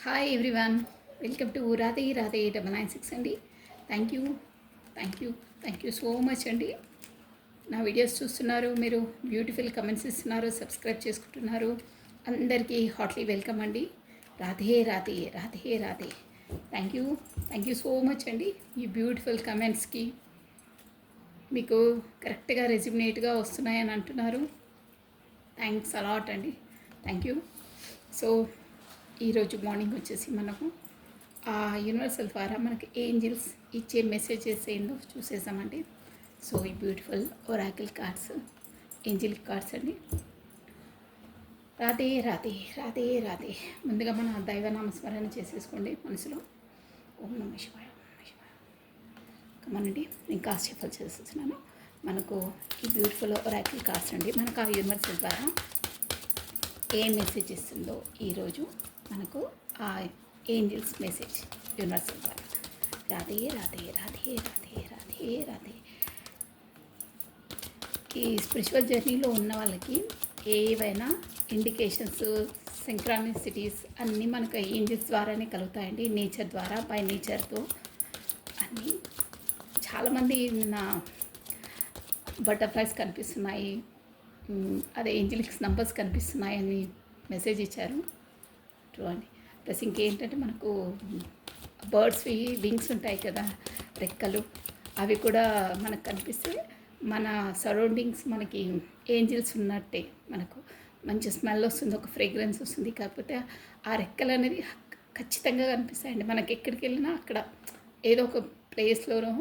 Hi everyone, welcome to Radhe Radhe 996 అండి. Thank you thank you thank you so much అండి. నా videos చూస్తున్నారు, మీరు బ్యూటిఫుల్ కమెంట్స్ ఇస్తున్నారు, సబ్స్క్రైబ్ చేసుకుంటున్నారు. అందరికీ హాట్లీ వెల్కమ్ అండి. Radhe Radhe Radhe Radhe. Thank you so much అండి. ఈ బ్యూటిఫుల్ కమెంట్స్కి మీకు కరెక్ట్గా రెజ్యూమినేట్గా వస్తున్నాయని అంటున్నారు. థ్యాంక్స్ అలాట్ అండి. Thank you. సో ఈరోజు మార్నింగ్ వచ్చేసి మనకు ఆ యూనివర్సల్ ద్వారా మనకి ఏంజిల్స్ ఇచ్చే మెసేజెస్ ఏందో చూసేసామండి. సో ఈ beautiful Oracle cards, angel cards అండి. రాధే రాధే రాధే రాధే. ముందుగా మన దైవనామస్మరణ చేసేసుకోండి మనసులో. ఓం నమ శివాయ, ఓం నమ శివాయ. కమనండి, నేను కాస్ట్ షఫల్ చేసేస్తున్నాను. మనకు ఈ బ్యూటిఫుల్ ఒరాకిల్ కార్డ్స్ అండి. మనకు ఆ యూనివర్సల్ ద్వారా ఏ మెసేజ్ ఇస్తుందో ఈరోజు మనకు ఆ ఏంజిల్స్ మెసేజ్ యూనివర్సల్ ద్వారా. రాధే రాధే రాధే రాధే రాధే రాధే. ఈ స్పిరిచువల్ జర్నీలో ఉన్న వాళ్ళకి ఏవైనా ఇండికేషన్స్, సింక్రానిసిటీస్ అన్నీ మనకు ఏంజిల్స్ ద్వారానే కలుగుతాయండి. నేచర్ ద్వారా, బై నేచర్తో అన్నీ. చాలామంది నా బటర్ఫ్లైస్ కనిపిస్తున్నాయి, అదే ఏంజిలిక్స్ నంబర్స్ కనిపిస్తున్నాయని మెసేజ్ ఇచ్చారు. ట్రూ అండి. ప్లస్ ఇంకేంటంటే మనకు బర్డ్స్వి వింగ్స్ ఉంటాయి కదా, రెక్కలు, అవి కూడా మనకు కనిపిస్తే మన సరౌండింగ్స్ మనకి ఏంజిల్స్ ఉన్నట్టే. మనకు మంచి స్మెల్ వస్తుంది, ఒక ఫ్రేగ్రెన్స్ వస్తుంది. కాకపోతే ఆ రెక్కలు అనేది ఖచ్చితంగా కనిపిస్తాయండి. మనకి ఎక్కడికి వెళ్ళినా అక్కడ ఏదో ఒక ప్లేస్లోనో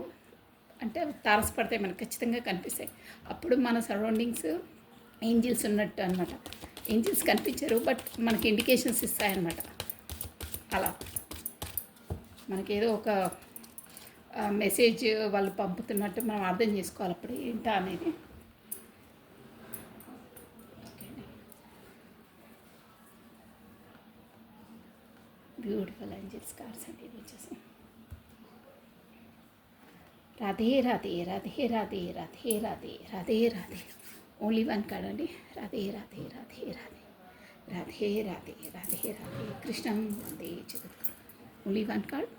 అంటే తారసపడతాయి, మనకు ఖచ్చితంగా కనిపిస్తాయి. అప్పుడు మన సరౌండింగ్స్ ఏంజిల్స్ ఉన్నట్టు అనమాట. ఏంజిల్స్ కనిపించరు, బట్ మనకి ఇండికేషన్స్ ఇస్తాయన్నమాట. అలా మనకేదో ఒక మెసేజ్ వాళ్ళు పంపుతున్నట్టు మనం అర్థం చేసుకోవాలి అప్పుడు ఏంటా అనేది. బ్యూటిఫుల్ ఏంజిల్స్ కార్డ్స్ అండి ఇది వచ్చేసి. Radhe Radhe Radhe Radhe Radhe Radhe Radhe Radhe. Only one card అండి. రాధే రాధే రాధే రాధే రాధే రాధే రాధే రాధే. కృష్ణం వందే జగద్గురు. Only one card.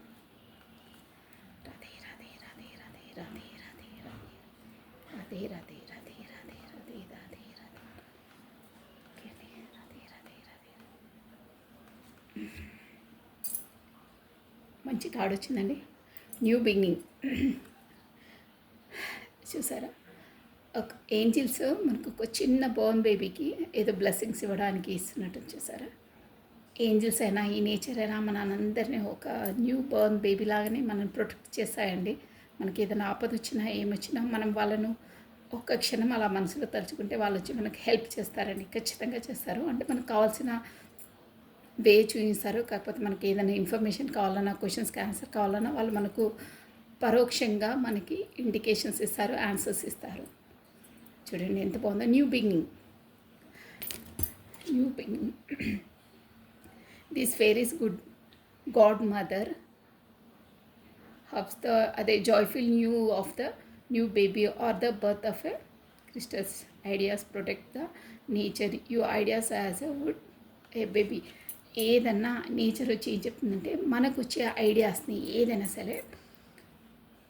Radhe Radhe Radhe Radhe Radhe Radhe Radhe Radhe Radhe Radhe Radhe Radhe Radhe Radhe. Okay అండి. రాధే రాధే రాధే. మంచి కార్డ్ వచ్చిందండి. New beginning. చూసారా, ఒక ఏంజిల్స్ మనకు ఒక చిన్న బోర్న్ బేబీకి ఏదో బ్లెస్సింగ్స్ ఇవ్వడానికి ఇస్తున్నట్టు చూసారా. ఏంజిల్స్ అయినా ఈ నేచర్ అయినా మనందరినీ ఒక న్యూ బోర్న్ బేబీ లాగానే మనం ప్రొటెక్ట్ చేస్తాయండి. మనకి ఏదైనా ఆపద వచ్చినా ఏమొచ్చినా మనం వాళ్ళను ఒక్క క్షణం అలా మనసులో తలుచుకుంటే వాళ్ళు వచ్చి మనకు హెల్ప్ చేస్తారండి. ఖచ్చితంగా చేస్తారు. అంటే మనకు కావాల్సిన వే చూపిస్తారు. కాకపోతే మనకి ఏదైనా ఇన్ఫర్మేషన్ కావాలన్నా, క్వశ్చన్స్కి ఆన్సర్ కావాలన్నా వాళ్ళు మనకు పరోక్షంగా మనకి ఇండికేషన్స్ ఇస్తారు, ఆన్సర్స్ ఇస్తారు. చూడండి ఎంత బాగుందో. New beginning. This fair is good god mother hubs the అదే joyful new of the new baby or the birth of a crystals ideas protect the nature you ideas as a would a baby. ఏదన్నా nature వచ్చి ఏం చెప్తుందంటే మనకు వచ్చే ఐడియాస్ని ఏదైనా సరే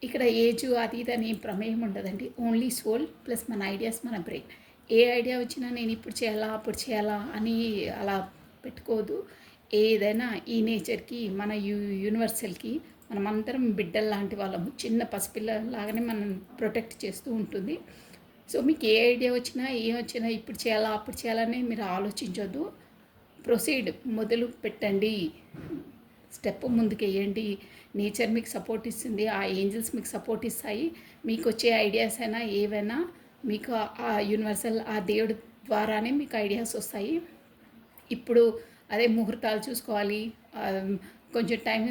ఇక్కడ ఏజ్ అది ఇది అని ప్రమేయం ఉండదండి. ఓన్లీ సోల్ ప్లస్ మన ఐడియాస్, మన బ్రెయిన్. ఏ ఐడియా వచ్చినా నేను ఇప్పుడు చేయాలా అప్పుడు చేయాలా అని అలా పెట్టుకోదు. ఏదైనా ఈ నేచర్కి, మన యూనివర్సల్కి మనమందరం బిడ్డలు లాంటి వాళ్ళము. చిన్న పసిపిల్లలాగానే మనం ప్రొటెక్ట్ చేస్తూ ఉంటుంది. సో మీకు ఏ ఐడియా వచ్చినా ఏం వచ్చినా ఇప్పుడు చేయాలా అప్పుడు చేయాలని మీరు ఆలోచించొద్దు. ప్రొసీడ్, మొదలు పెట్టండి, స్టెప్ ముందుకు వేయండి. నేచర్ మీకు సపోర్ట్ ఇస్తుంది, ఆ ఏంజిల్స్ మీకు సపోర్ట్ ఇస్తాయి. మీకు వచ్చే ఐడియాస్ అయినా ఏవైనా మీకు ఆ యూనివర్సల్, ఆ దేవుడి ద్వారానే మీకు ఐడియాస్ వస్తాయి. ఇప్పుడు అదే ముహూర్తాలు చూసుకోవాలి, కొంచెం టైం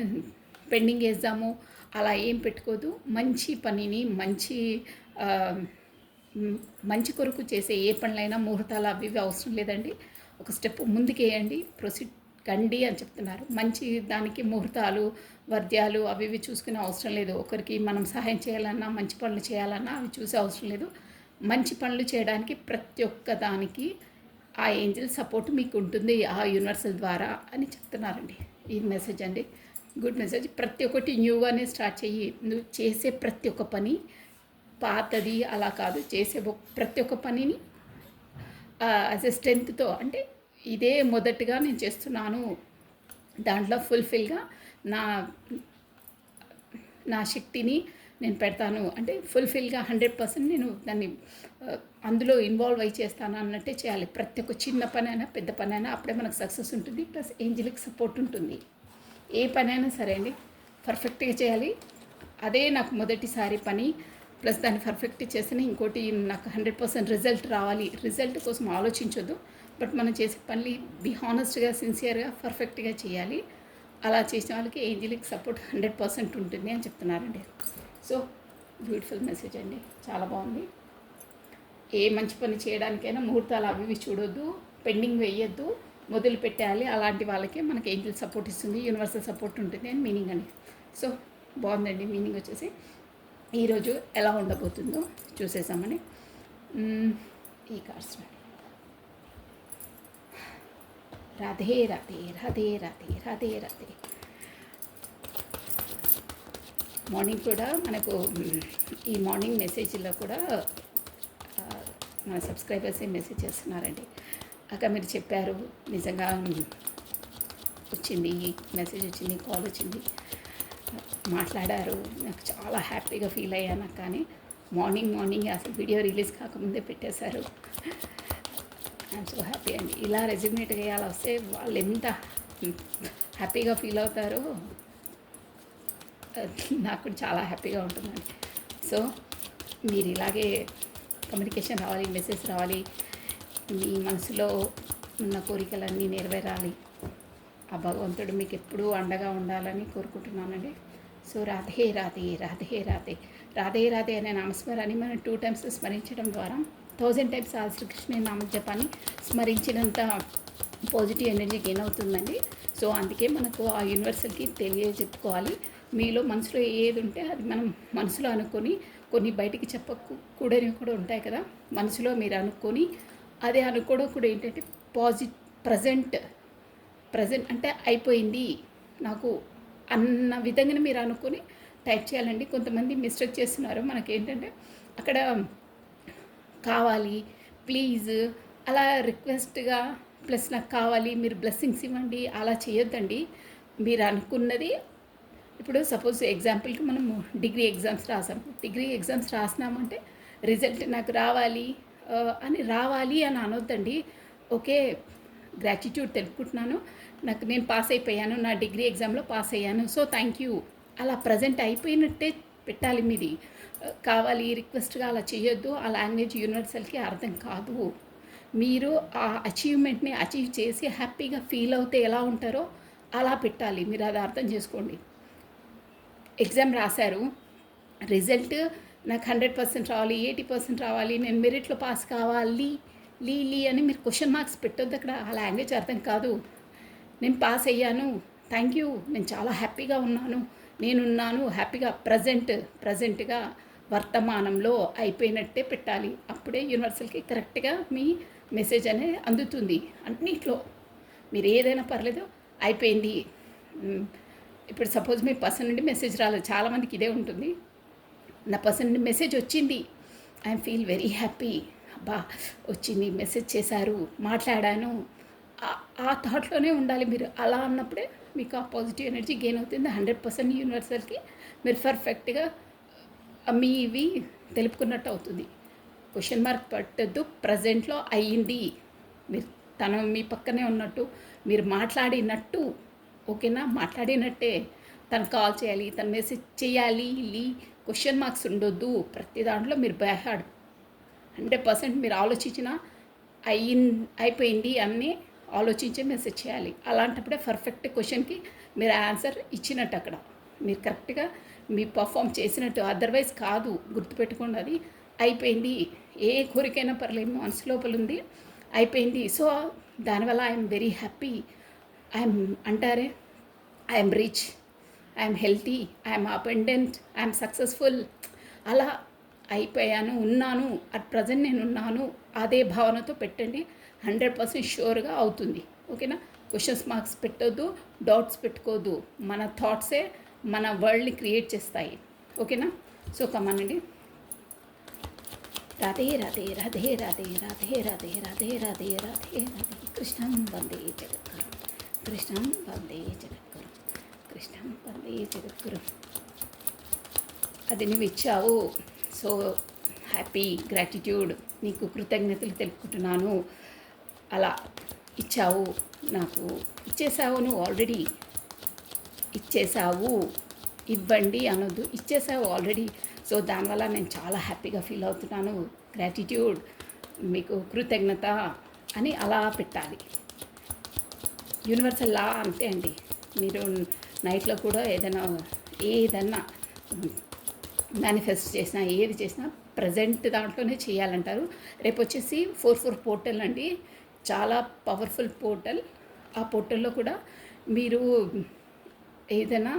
పెండింగ్ వేద్దాము అలా ఏం పెట్టుకోదు. మంచి పనిని మంచి కొరకు చేసే ఏ పనులైనా ముహూర్తాలు అవి ఇవి అవసరం లేదండి. ఒక స్టెప్ ముందుకు వేయండి, ప్రొసీడ్ కండి అని చెప్తున్నారు. మంచి దానికి ముహూర్తాలు, వర్ధ్యాలు అవి ఇవి చూసుకునే అవసరం లేదు. ఒకరికి మనం సహాయం చేయాలన్నా, మంచి పనులు చేయాలన్నా అవి చూసే అవసరం లేదు. మంచి పనులు చేయడానికి ప్రతి ఒక్క దానికి ఆ ఏంజిల్ సపోర్ట్ మీకు ఉంటుంది ఆ యూనివర్సల్ ద్వారా అని చెప్తున్నారండి. ఈ మెసేజ్ అండి, గుడ్ మెసేజ్. ప్రతి ఒక్కటి న్యూగానే స్టార్ట్ చెయ్యి. నువ్వు చేసే ప్రతి ఒక్క పని పాతది అలా కాదు, చేసే ప్రతి ఒక్క పనిని యాజ్ ఎ స్ట్రెంగ్త్తో, అంటే ఇదే మొదటిగా నేను చేస్తున్నాను, దాంట్లో ఫుల్ఫిల్గా నా నా శక్తిని నేను పెడతాను, అంటే ఫుల్ఫిల్గా 100% నేను దాన్ని అందులో ఇన్వాల్వ్ అయి చేస్తాను అన్నట్టే చేయాలి. ప్రతి ఒక్క చిన్న పని అయినా పెద్ద పని అయినా అప్పుడే మనకు సక్సెస్ ఉంటుంది, ప్లస్ ఏంజలిక్ సపోర్ట్ ఉంటుంది. ఏ పని అయినా సరే అండి పర్ఫెక్ట్గా చేయాలి. అదే నాకు మొదటిసారి పని, ప్లస్ దాన్ని పర్ఫెక్ట్ చేస్తేనే ఇంకోటి నాకు 100% రిజల్ట్ రావాలి. రిజల్ట్ కోసం ఆలోచించొద్దు, బట్ మనం చేసే పని బీ హానెస్ట్గా, సిన్సియర్గా, పర్ఫెక్ట్గా చేయాలి. అలా చేసిన వాళ్ళకి ఏంజలిక్ సపోర్ట్ 100% ఉంటుంది అని చెప్తున్నారండి. సో బ్యూటిఫుల్ మెసేజ్ అండి, చాలా బాగుంది. ఏ మంచి పని చేయడానికైనా ముహూర్తాలు అవి ఇవి చూడొద్దు, పెండింగ్ వేయొద్దు, మొదలు పెట్టాలి. అలాంటి వాళ్ళకే మనకి ఏంజల్ సపోర్ట్ ఇస్తుంది, యూనివర్సల్ సపోర్ట్ ఉంటుంది అని మీనింగ్ అండి. సో బాగుందండి మీనింగ్ వచ్చేసి. ఈరోజు ఎలా ఉండబోతుందో చూసేసామని. ఈ కార్డ్స్ రాధే రాధే రాధే రాధే రాధే రాధే. మార్నింగ్ కూడా మనకు ఈ మార్నింగ్ మెసేజ్లో కూడా మన సబ్స్క్రైబర్స్ మెసేజ్ చేస్తున్నారండి. అక్క మీరు చెప్పారు, నిజంగా వచ్చింది మెసేజ్, వచ్చింది కాల్ వచ్చింది, మాట్లాడారు, నాకు చాలా హ్యాపీగా ఫీల్ అయ్యాను. కానీ మార్నింగ్ అసలు వీడియో రిలీజ్ కాకముందే పెట్టేశారు. ఐఎమ్ సో హ్యాపీ అండి. ఇలా రెజ్యూమేట్గా అలా వస్తే వాళ్ళు ఎంత హ్యాపీగా ఫీల్ అవుతారో నాకు చాలా హ్యాపీగా ఉంటుందండి. సో మీరు ఇలాగే కమ్యూనికేషన్ రావాలి, మెసేజ్ రావాలి, మీ మనసులో ఉన్న కోరికలన్నీ నెరవేరాలి, ఆ భగవంతుడు మీకు ఎప్పుడూ అండగా ఉండాలని కోరుకుంటున్నానండి. సో రాధే రాధే రాధే రాధే రాధే రాధే అనే నామస్మరాన్ని మనం 2 times స్మరించడం ద్వారా 1000 times ఆ శ్రీకృష్ణ నామజపాన్ని స్మరించినంత పాజిటివ్ ఎనర్జీ గెయిన్ అవుతుందండి. సో అందుకే మనకు ఆ యూనివర్సల్కి తెలియజెప్పుకోవాలి. మీలో మనసులో ఏది ఉంటే అది మనం మనసులో అనుకొని, కొన్ని బయటికి చెప్పకూడనివి కూడా ఉంటాయి కదా, మనసులో మీరు అనుకొని అదే అనుకోవడం కూడా ఏంటంటే ప్రజెంట్ అంటే అయిపోయింది నాకు అన్న విధంగానే మీరు అనుకొని టైప్ చేయాలండి. కొంతమంది మిస్టేక్ చేస్తున్నారు. మనకేంటంటే అక్కడ కావాలి, ప్లీజ్, అలా రిక్వెస్ట్గా, ప్లస్ నాకు కావాలి, మీరు బ్లెస్సింగ్స్ ఇవ్వండి, అలా చేయొద్దండి. మీరు అనుకున్నది, ఇప్పుడు సపోజ్ ఎగ్జాంపుల్కి మనము డిగ్రీ ఎగ్జామ్స్ రాసాము. డిగ్రీ ఎగ్జామ్స్ రాసినామంటే రిజల్ట్ నాకు రావాలి అని అనొద్దండి. ఓకే, గ్రాటిట్యూడ్ తెలుపుకుంటున్నాను, నేను పాస్ అయిపోయాను, నా డిగ్రీ ఎగ్జామ్లో పాస్ అయ్యాను, సో థ్యాంక్ యూ, అలా ప్రజెంట్ అయిపోయినట్టే పెట్టాలి. మీది కావాలి రిక్వెస్ట్గా అలా చేయొద్దు. ఆ లాంగ్వేజ్ యూనివర్సల్కి అర్థం కాదు. మీరు ఆ అచీవ్మెంట్ని అచీవ్ చేసి హ్యాపీగా ఫీల్ అవుతే ఎలా ఉంటారో అలా పెట్టాలి. మీరు అది అర్థం చేసుకోండి. ఎగ్జామ్ రాశారు, రిజల్ట్ నాకు 100% రావాలి, 80% రావాలి, నేను మెరిట్లో పాస్ కావాలి లీ అని మీరు క్వశ్చన్ మార్క్స్ పెట్టొద్దు. అక్కడ ఆ లాంగ్వేజ్ అర్థం కాదు. నేను పాస్ అయ్యాను, థ్యాంక్ యూ, నేను చాలా హ్యాపీగా ఉన్నాను, నేనున్నాను హ్యాపీగా, ప్రజెంట్గా వర్తమానంలో అయిపోయినట్టే పెట్టాలి. అప్పుడే యూనివర్సల్కి కరెక్ట్గా మీ మెసేజ్ అనేది అందుతుంది. అన్నిట్లో మీరు ఏదైనా పర్లేదు, అయిపోయింది. ఇప్పుడు సపోజ్ మీ పర్సన్ నుండి మెసేజ్ రాలేదు, చాలామందికి ఇదే ఉంటుంది, నా పర్సన్ నుండి మెసేజ్ వచ్చింది, ఐఎమ్ ఫీల్ వెరీ హ్యాపీ, అబ్బా వచ్చింది, మెసేజ్ చేశారు, మాట్లాడాను, ఆ థాట్లోనే ఉండాలి మీరు. అలా అన్నప్పుడే మీకు ఆ పాజిటివ్ ఎనర్జీ గెయిన్ అవుతుంది. 100% యూనివర్సల్కి మీరు పర్ఫెక్ట్గా మీవి తెలుపుకున్నట్టు అవుతుంది. క్వశ్చన్ మార్క్ పట్టద్దు, ప్రజెంట్లో అయ్యింది, మీరు తను మీ పక్కనే ఉన్నట్టు, మీరు మాట్లాడినట్టు, ఓకేనా, మాట్లాడినట్టే. తను కాల్ చేయాలి, తను మెసేజ్ చేయాలి, క్వశ్చన్ మార్క్స్ ఉండొద్దు. ప్రతి దాంట్లో మీరు బైహార్డ్ 100% మీరు ఆలోచించిన అయిపోయింది అన్నీ ఆలోచించే మెసేజ్ చేయాలి. అలాంటప్పుడే పర్ఫెక్ట్ క్వశ్చన్కి మీరు ఆన్సర్ ఇచ్చినట్టు, అక్కడ మీరు కరెక్ట్గా మీ పర్ఫామ్ చేసినట్టు. అదర్వైజ్ కాదు, గుర్తుపెట్టుకోండి. అది అయిపోయింది, ఏ కోరికైనా పర్లేదు, మనసు లోపల ఉంది, అయిపోయింది. సో దానివల్ల ఐఎమ్ వెరీ హ్యాపీ, అంటారే I'm rich, I'm healthy, I'm abundant, I'm successful, అలా అయిపోయాను, ఉన్నాను, అట్ ప్రజెంట్ నేను ఉన్నాను, అదే భావనతో పెట్టండి. 100% షూర్గా అవుతుంది. ఓకేనా, క్వశ్చన్స్ మార్క్స్ పెట్టొద్దు, డౌట్స్ పెట్టుకోవద్దు. మన థాట్సే మన వరల్డ్ని క్రియేట్ చేస్తాయి. ఓకేనా? సో కమానండి. రాధే రాధే రాధే రాధే రాధే రాధే రాధే రాధే రాధే రాధే కృష్ణం వందే జగద్గురు, కృష్ణం వందే జగద్గురు, కృష్ణం వందే జగద్గురు. అది నువ్వు ఇచ్చావు, సో హ్యాపీ, గ్రాటిట్యూడ్, నీకు కృతజ్ఞతలు తెలుపుకుంటున్నాను. అలా ఇచ్చావు, నాకు ఇచ్చేసావు, నువ్వు ఆల్రెడీ ఇచ్చేసావు. ఇవ్వండి అనొద్దు, ఇచ్చేసావు ఆల్రెడీ. సో దానివల్ల నేను చాలా హ్యాపీగా ఫీల్ అవుతున్నాను. గ్రాటిట్యూడ్, మీకు కృతజ్ఞత అని అలా పెట్టాలి. యూనివర్సల్ లా అంతే అండి. మీరు నైట్లో కూడా ఏదన్నా మేనిఫెస్ట్ చేసినా, ఏది చేసినా ప్రజెంట్ దాంట్లోనే చేయాలంటారు. రేపు వచ్చేసి 4/4 పోర్టల్ అండి, చాలా పవర్ఫుల్ పోర్టల్. ఆ పోర్టల్లో కూడా మీరు ఏదైనా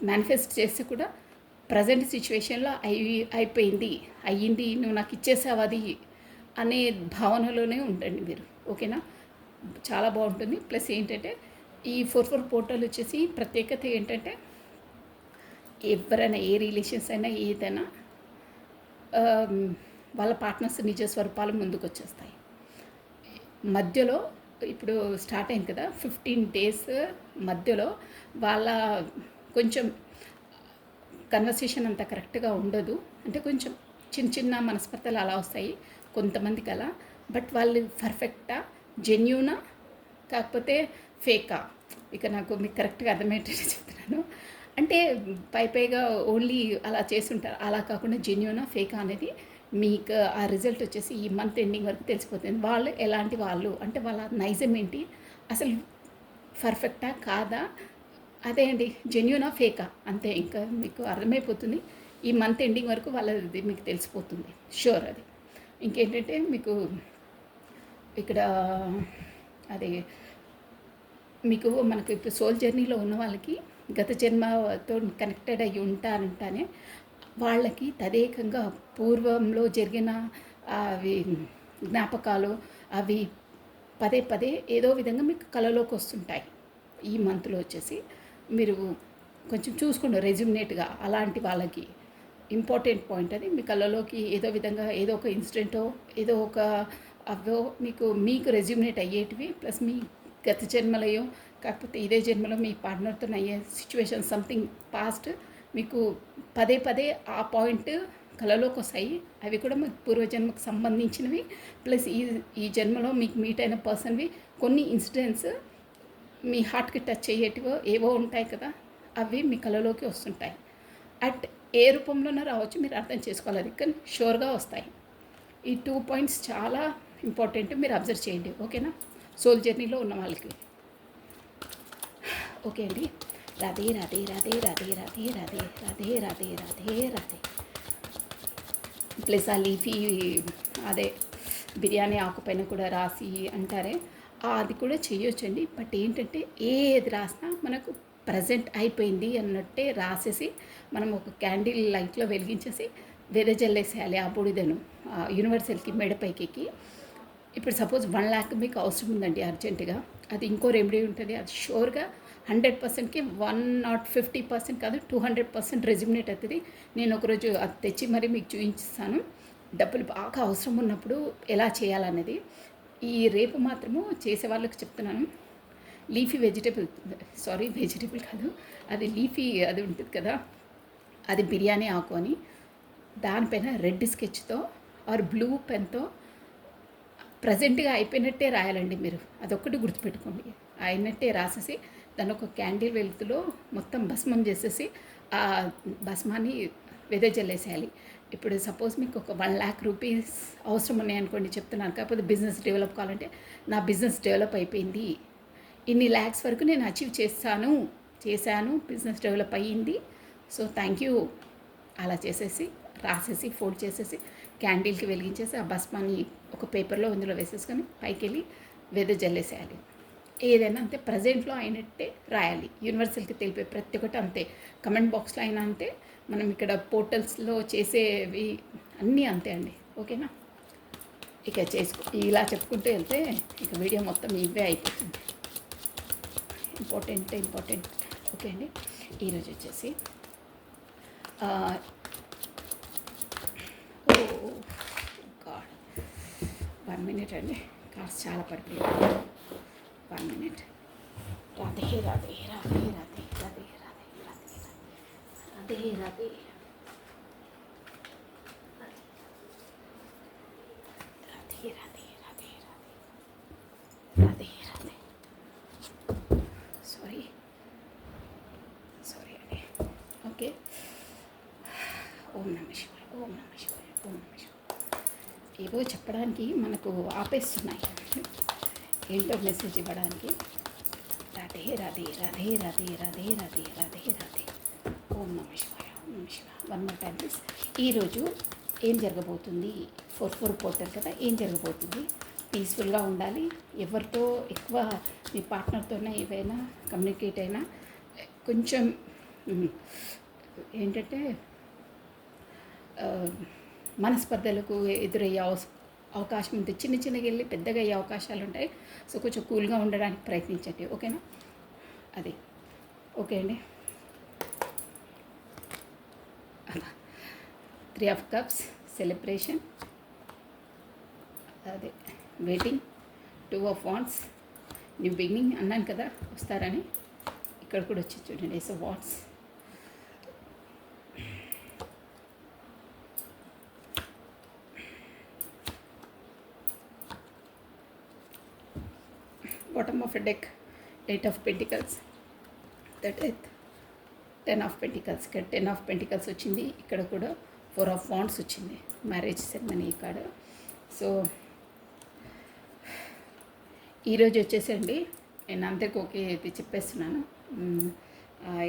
మేనిఫెస్ట్ చేస్తే కూడా ప్రజెంట్ సిచ్యువేషన్లో అయ్యింది, నువ్వు నాకు ఇచ్చేసావు అది అనే భావనలోనే ఉండండి మీరు. ఓకేనా? చాలా బాగుంటుంది. ప్లస్ ఏంటంటే ఈ 4/4 పోర్టల్ వచ్చేసి ప్రత్యేకత ఏంటంటే ఎవరైనా ఏ రిలేషన్స్ అయినా ఏదైనా వాళ్ళ పార్ట్నర్స్ నిజ స్వరూపాలు ముందుకు వచ్చేస్తాయి. మధ్యలో ఇప్పుడు స్టార్ట్ అయింది కదా, 15 days మధ్యలో వాళ్ళ కొంచెం కన్వర్సేషన్ అంత కరెక్ట్గా ఉండదు. అంటే కొంచెం చిన్న మనస్పర్ధలు అలా వస్తాయి కొంతమందికి అలా. బట్ వాళ్ళు పర్ఫెక్టా, జెన్యూనా, కాకపోతే ఫేకా? ఇక నాకు మీకు కరెక్ట్గా అర్థమయ్యేటట్టు చెప్తున్నాను. అంటే పైగా ఓన్లీ అలా చేస్తుంటారు. అలా కాకుండా జెన్యూనా, ఫేకా అనేది మీకు ఆ రిజల్ట్ వచ్చేసి ఈ మంత్ ఎండింగ్ వరకు తెలిసిపోతుంది. వాళ్ళు ఎలాంటి వాళ్ళు, అంటే వాళ్ళ నైజం ఏంటి, అసలు పర్ఫెక్టా కాదా, అదే అండి, జెన్యూనా ఫేకా, అంతే. ఇంకా మీకు అర్థమైపోతుంది ఈ మంత్ ఎండింగ్ వరకు వాళ్ళది మీకు తెలిసిపోతుంది, షూర్. అది ఇంకేంటంటే మీకు ఇక్కడ అది మీకు మనకు ఇప్పుడు సోల్ జర్నీలో ఉన్న వాళ్ళకి గత జన్మతో కనెక్టెడ్ అయ్యి ఉంటారంటానే వాళ్ళకి తదేకంగా పూర్వంలో జరిగిన అవి జ్ఞాపకాలు అవి పదే ఏదో విధంగా మీకు కళలోకి వస్తుంటాయి. ఈ మంత్లో వచ్చేసి మీరు కొంచెం చూసుకోండి రెజ్యూమినేట్గా. అలాంటి వాళ్ళకి ఇంపార్టెంట్ పాయింట్ అది. మీ కళ్ళలోకి ఏదో విధంగా ఏదో ఒక ఇన్సిడెంటో ఏదో ఒక అవో మీకు రెజ్యూమినేట్ అయ్యేటివి, ప్లస్ మీ గత జన్మలయో కాకపోతే ఇదే జన్మలో మీ పార్ట్నర్తో అయ్యే సిచ్యువేషన్ సంథింగ్ పాస్ట్ మీకు పదే ఆ పాయింట్ కళలోకి వస్తాయి. అవి కూడా మీకు పూర్వజన్మకు సంబంధించినవి, ప్లస్ ఈ జన్మలో మీకు మీట్ అయిన పర్సన్వి కొన్ని ఇన్సిడెంట్స్ మీ హార్ట్కి టచ్ అయ్యేటివో ఏవో ఉంటాయి కదా, అవి మీ కళలోకి వస్తుంటాయి. అట్ ఏ రూపంలోనో రావచ్చు, మీరు అర్థం చేసుకోవాలి. అది కానీ షూర్గా వస్తాయి. ఈ 2 points చాలా ఇంపార్టెంట్, మీరు అబ్జర్వ్ చేయండి. ఓకేనా? సోల్ జర్నీలో ఉన్న వాళ్ళకి. ఓకే అండి. రాధే రాధే రాధే రాధే రాధే రాధే రాధే రాధే రాధే రాధే. ప్లస్ ఆ లీఫీ అదే బిర్యానీ ఆకుపైన కూడా రాసి అంటారే, అది కూడా చేయొచ్చండి. బట్ ఏంటంటే ఏది రాసినా మనకు ప్రజెంట్ అయిపోయింది అన్నట్టే రాసేసి మనం ఒక క్యాండిల్ లైట్లో వెలిగించేసి వెదజల్లేసేయాలి ఆ బూడిదను యూనివర్సల్కి మెడపైకి. ఇప్పుడు సపోజ్ 1 lakh మీకు అవసరం ఉందండి అర్జెంటుగా, అది ఇంకో రెమెడీ ఉంటుంది. అది షూర్గా 100%కి 150% కాదు 200% రెజ్యూమినేట్ అవుతుంది. నేను ఒకరోజు అది తెచ్చి మరీ మీకు చూపించాను. డబ్బులు బాగా అవసరం ఉన్నప్పుడు ఎలా చేయాలనేది. ఈ రేపు మాత్రము చేసే వాళ్ళకి చెప్తున్నాను. లీఫీ వెజిటేబుల్ కాదు, అది లీఫీ అది ఉంటుంది కదా, అది బిర్యానీ ఆకు అని, దానిపైన రెడ్ స్కెచ్తో ఆర్ బ్లూ పెన్తో ప్రజెంట్గా అయిపోయినట్టే రాయాలండి. మీరు అదొక్కటి గుర్తుపెట్టుకోండి. అయినట్టే రాసేసి దాన్ని ఒక క్యాండిల్ వెలుతులో మొత్తం భస్మం చేసేసి ఆ భస్మాన్ని వెదజల్లేసేయాలి. ఇప్పుడు సపోజ్ మీకు ఒక 1 lakh rupees అవసరం ఉన్నాయనుకోండి, చెప్తున్నాను. కాకపోతే బిజినెస్ డెవలప్ కావాలంటే నా బిజినెస్ డెవలప్ అయిపోయింది, ఇన్ని ల్యాక్స్ వరకు నేను అచీవ్ చేశాను, బిజినెస్ డెవలప్ అయ్యింది, సో థ్యాంక్ యూ అలా చేసేసి రాసేసి ఫోల్డ్ చేసేసి క్యాండిల్కి వెలిగించేసి ఆ భస్మాన్ని ఒక పేపర్లో అందులో వేసేసుకొని పైకి వెళ్ళి వెదజల్లేసేయాలి. ఏదైనా అంతే, ప్రజెంట్లో అయినట్టే రాయాలి. యూనివర్సల్కి తెలిపే ప్రతి ఒక్కటి అంతే. కమెంట్ బాక్స్లో అయినా అంతే, మనం ఇక్కడ పోర్టల్స్లో చేసేవి అన్నీ అంతే అండి. ఓకేనా? ఇక ఇలా చెప్పుకుంటూ వెళ్తే ఇక వీడియో మొత్తం ఇవే అయిపోతుంది. ఇంపార్టెంట్. ఓకే అండి, ఈరోజు వచ్చేసి గాడ్ 1 మినిట్ అండి, కార్స్ చాలా పడిపోయింది. 1 మినిట్. రాధే రాధే రాధే రాధే రాధే రాధే రాధే రాధే రాధే రాధే రాధే రాధే రాధే రాధే. సారీ అండి. ఓకే, ఓం నమః శివాయ, ఓం నమః శివాయ, ఓం నమః శివాయ. ఏవో చెప్పడానికి మనకు ఆపేస్తున్నాయి, ఏంటో మెసేజ్ ఇవ్వడానికి. రాధే రాధే రాధే రాధే రాధే రాధే రాధే రాధే. ఓం నమః శివాయ, ఓం నమః శివాయ. 1 మోర్ టైం ప్లీజ్. ఈరోజు ఏం జరగబోతుంది? 4/4 పోర్టల్ కదా, ఏం జరగబోతుంది? పీస్ఫుల్గా ఉండాలి. ఎవరితో ఎక్కువ మీ పార్ట్నర్తోనే ఏవైనా కమ్యూనికేట్ అయినా కొంచెం ఏంటంటే మనస్పర్ధలకు ఎదురయ్యే అవకాశం ఉంది. చిన్నగా వెళ్ళి పెద్దగా అయ్యే అవకాశాలు ఉంటాయి. సో కొంచెం కూల్గా ఉండడానికి ప్రయత్నించండి, ఓకేనా? అది ఓకే అండి. 3 ఆఫ్ కప్స్ సెలబ్రేషన్, అదే waiting. 2 of wands new beginning అన్నాను కదా వస్తారని. ఇక్కడ కూడా వచ్చి చూడండి, ace of wands. Bottom of a deck 8 of pentacles, that is 10 of pentacles. ఇక్కడ 10 ఆఫ్ పెంటికల్స్ వచ్చింది, ఇక్కడ కూడా 4 ఆఫ్ వాండ్స్ వచ్చింది. మ్యారేజ్ సెరమనీ ఇక్కడ. సో ఈరోజు వచ్చేసండి నేను అందరికీ ఓకే ఇది చెప్పేస్తున్నాను.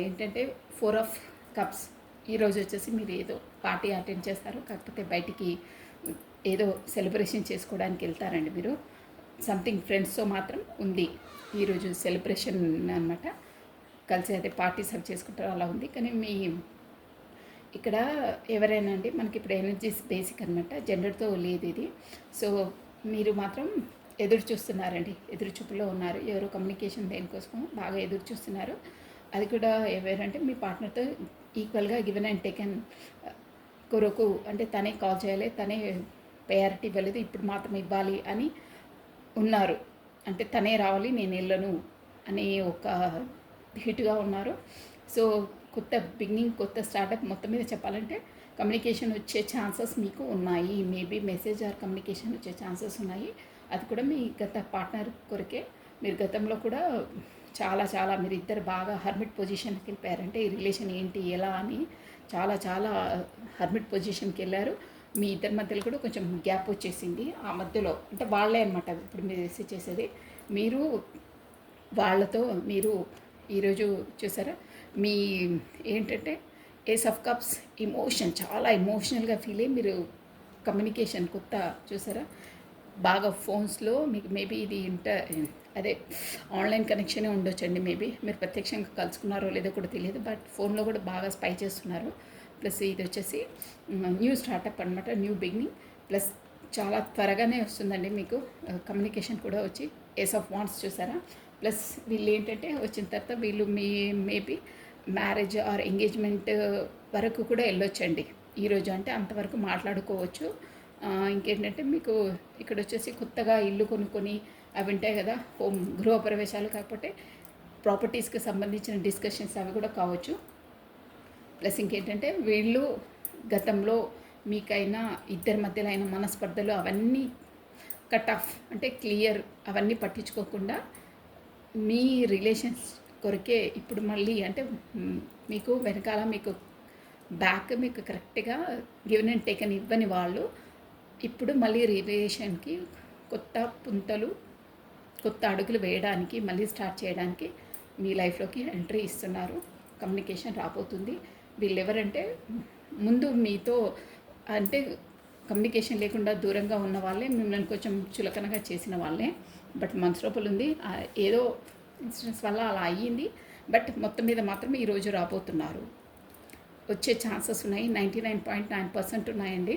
ఏంటంటే 4 ఆఫ్ కప్స్. ఈరోజు వచ్చేసి మీరు ఏదో పార్టీ అటెండ్ చేస్తారు, కాకపోతే బయటికి ఏదో సెలబ్రేషన్ చేసుకోవడానికి వెళ్తారండి మీరు. సంథింగ్ ఫ్రెండ్స్తో మాత్రం ఉంది ఈరోజు సెలబ్రేషన్ అనమాట. కలిసి అయితే పార్టీస్ అవి చేసుకుంటారు, అలా ఉంది. కానీ మీ ఇక్కడ ఎవరైనా అండి, మనకి ఇప్పుడు ఎనర్జీస్ బేసిక్ అనమాట, జెండర్తో లేదు ఇది. సో మీరు మాత్రం ఎదురు చూస్తున్నారండి, ఎదురు చూపులో ఉన్నారు. ఎవరో కమ్యూనికేషన్ దేనికోసం బాగా ఎదురు చూస్తున్నారు. అది కూడా ఎవరంటే మీ పార్ట్నర్తో ఈక్వల్గా గివెన్ అండ్ టేకెన్ కొరకు, అంటే తనే కాల్ చేయాలి, తనే ప్రయారిటీ ఇవ్వలేదు, ఇప్పుడు మాత్రం ఇవ్వాలి అని ఉన్నారు. అంటే తనే రావాలి, నేను వెళ్ళను అని ఒక హిట్గా ఉన్నారు. సో కొత్త బిగినింగ్, కొత్త స్టార్టప్ మొత్తం మీద చెప్పాలంటే కమ్యూనికేషన్ వచ్చే ఛాన్సెస్ మీకు ఉన్నాయి. మేబీ మెసేజ్ ఆర్ కమ్యూనికేషన్ వచ్చే ఛాన్సెస్ ఉన్నాయి. అది కూడా మీ గత పార్ట్నర్ కొరకే. మీరు గతంలో కూడా చాలా మీరు ఇద్దరు బాగా హర్మిట్ పొజిషన్కి వెళ్ళిపోయారంటే ఈ రిలేషన్ ఏంటి ఎలా అని చాలా హర్మిట్ పొజిషన్కి వెళ్ళారు. మీ ఇద్దరి మధ్యలో కూడా కొంచెం గ్యాప్ వచ్చేసింది. ఆ మధ్యలో అంటే వాళ్ళే అనమాట ఇప్పుడు మీరు రిసీవ్ చేసేది. మీరు వాళ్ళతో మీరు ఈరోజు చూసారా, మీ ఏంటంటే ఏస్ ఆఫ్ కప్స్ ఎమోషన్, చాలా ఎమోషనల్గా ఫీల్ అయ్యి మీరు కమ్యూనికేషన్ కొత్త చూసారా, బాగా ఫోన్స్లో మీకు మేబీ ఇది అదే ఆన్లైన్ కనెక్షనే ఉండొచ్చండి. మేబీ మీరు ప్రత్యక్షంగా కలుసుకున్నారో లేదో కూడా తెలియదు, బట్ ఫోన్లో కూడా బాగా స్పై చేస్తున్నారు. ప్లస్ ఇది వచ్చేసి న్యూ స్టార్టప్ అనమాట, న్యూ బిగినింగ్. ప్లస్ చాలా త్వరగానే వస్తుందండి మీకు కమ్యూనికేషన్ కూడా వచ్చి. ఏస్ ఆఫ్ వాండ్స్ చూసారా. ప్లస్ వీళ్ళు ఏంటంటే వచ్చిన తర్వాత వీళ్ళు మేబీ మ్యారేజ్ ఆర్ ఎంగేజ్మెంట్ వరకు కూడా వెళ్ళొచ్చండి ఈరోజు. అంటే అంతవరకు మాట్లాడుకోవచ్చు. ఇంకేంటంటే మీకు ఇక్కడ వచ్చేసి కొత్తగా ఇల్లు కొనుక్కొని అవి ఉంటాయి కదా, హోమ్ గృహప్రవేశాలు, కాకపోతే ప్రాపర్టీస్కి సంబంధించిన డిస్కషన్స్ అవి కూడా కావచ్చు. ప్లస్ ఇంకేంటంటే వీళ్ళు గతంలో మీకైనా ఇద్దరి మధ్యలో అయిన మనస్పర్ధలు అవన్నీ కట్ ఆఫ్, అంటే క్లియర్, అవన్నీ పట్టించుకోకుండా మీ రిలేషన్స్ కొరకే ఇప్పుడు మళ్ళీ అంటే మీకు వెనకాల మీకు బ్యాక్ మీకు కరెక్ట్గా గివెన్ అండ్ టేకన్ ఇవ్వని వాళ్ళు ఇప్పుడు మళ్ళీ రిలేషన్కి కొత్త పుంతలు, కొత్త అడుగులు వేయడానికి, మళ్ళీ స్టార్ట్ చేయడానికి మీ లైఫ్లోకి ఎంట్రీ ఇస్తున్నారు. కమ్యూనికేషన్ రాబోతుంది. వీళ్ళు ఎవరంటే ముందు మీతో అంటే కమ్యూనికేషన్ లేకుండా దూరంగా ఉన్న వాళ్ళే, మిమ్మల్ని కొంచెం చులకనగా చేసిన వాళ్ళే. బట్ మనసు లోపల ఉంది ఏదో ఇన్సిడెంట్స్ వల్ల అలా అయ్యింది. బట్ మొత్తం మీద మాత్రం ఈరోజు రాబోతున్నారు. వచ్చే ఛాన్సెస్ ఉన్నాయి, 99.9% ఉన్నాయండి.